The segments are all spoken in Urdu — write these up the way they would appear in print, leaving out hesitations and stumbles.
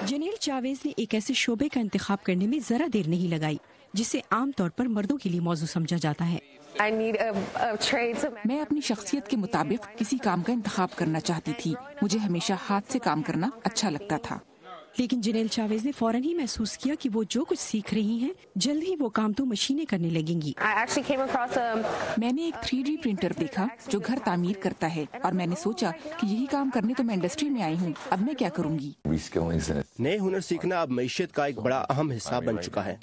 جنیل چاویز نے ایک ایسے شعبے کا انتخاب کرنے میں ذرا دیر نہیں لگائی جسے عام طور پر مردوں کے لیے موضوع سمجھا جاتا ہے۔ میں اپنی شخصیت کے مطابق کسی کام کا انتخاب کرنا چاہتی تھی۔ مجھے ہمیشہ ہاتھ سے کام کرنا اچھا لگتا تھا۔ لیکن جنیل چاویز نے فوراً ہی محسوس کیا کہ وہ جو کچھ سیکھ رہی ہیں جلد ہی وہ کام تو مشینیں کرنے لگیں گی۔ میں نے ایک 3D پرنٹر دیکھا جو گھر تعمیر کرتا ہے اور میں نے سوچا کہ یہی کام کرنے تو میں انڈسٹری میں آئی ہوں، اب میں کیا کروں گی؟ نئے ہنر سیکھنا اب معیشت کا ایک بڑا اہم حصہ بن چکا ہے۔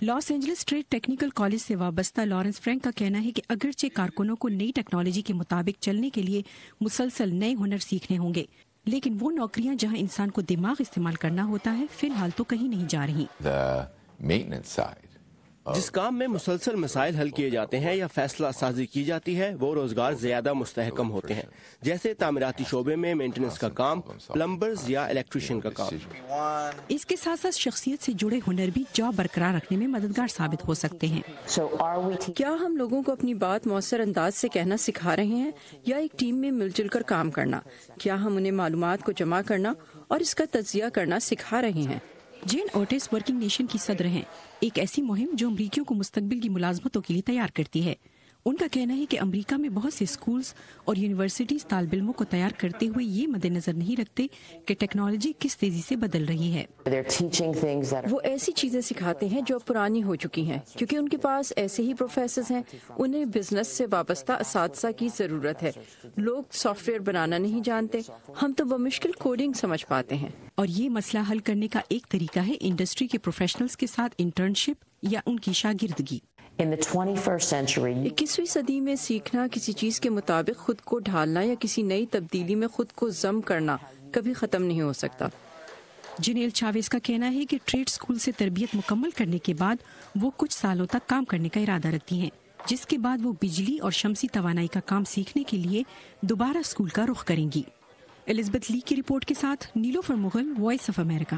Los Angeles street technical college سے وابستہ لارنس فرینک کا کہنا ہے کہ اگرچہ کارکنوں کو نئی ٹیکنالوجی کے مطابق چلنے کے لیے مسلسل نئے ہنر سیکھنے ہوں گے، لیکن وہ نوکریاں جہاں انسان کو دماغ استعمال کرنا ہوتا ہے فی الحال تو کہیں نہیں جا رہی۔ جس کام میں مسلسل مسائل حل کیے جاتے ہیں یا فیصلہ سازی کی جاتی ہے وہ روزگار زیادہ مستحکم ہوتے ہیں، جیسے تعمیراتی شعبے میں مینٹیننس کا کام، پلمبرز یا الیکٹریشین کا کام۔ اس کے ساتھ ساتھ شخصیت سے جڑے ہنر بھی جاب برقرار رکھنے میں مددگار ثابت ہو سکتے ہیں۔ کیا ہم لوگوں کو اپنی بات مؤثر انداز سے کہنا سکھا رہے ہیں یا ایک ٹیم میں مل جل کر کام کرنا؟ کیا ہم انہیں معلومات کو جمع کرنا اور اس کا تجزیہ کرنا سکھا رہے ہیں؟ جین اوٹس ورکنگ نیشن کی صدر ہیں، ایک ایسی مہم جو امریکیوں کو مستقبل کی ملازمتوں کے لیے تیار کرتی ہے۔ ان کا کہنا ہے کہ امریکہ میں بہت سے اسکولز اور یونیورسٹیز طالب علموں کو تیار کرتے ہوئے یہ مد نظر نہیں رکھتے کہ ٹیکنالوجی کس تیزی سے بدل رہی ہے۔ وہ ایسی چیزیں سکھاتے ہیں جو پرانی ہو چکی ہیں کیونکہ ان کے پاس ایسے ہی پروفیسرز ہیں۔ انہیں بزنس سے وابستہ اساتذہ کی ضرورت ہے۔ لوگ سافٹ ویئر بنانا نہیں جانتے، ہم تو بمشکل کوڈنگ سمجھ پاتے ہیں۔ اور یہ مسئلہ حل کرنے کا ایک طریقہ ہے انڈسٹری کے پروفیشنلز کے ساتھ انٹرنشپ یا ان کی شاگردگی۔ 21ویں صدی میں سیکھنا، کسی چیز کے مطابق خود کو ڈھالنا یا کسی نئی تبدیلی میں خود کو ضم کرنا کبھی ختم نہیں ہو سکتا۔ جنیل چاویز کا کہنا ہے کہ ٹریڈ اسکول سے تربیت مکمل کرنے کے بعد وہ کچھ سالوں تک کام کرنے کا ارادہ رکھتی ہیں، جس کے بعد وہ بجلی اور شمسی توانائی کا کام سیکھنے کے لیے دوبارہ اسکول کا رخ کریں گی۔ الزبتھ لی کی رپورٹ کے ساتھ نیلوفر مغل، وائس آف امریکہ۔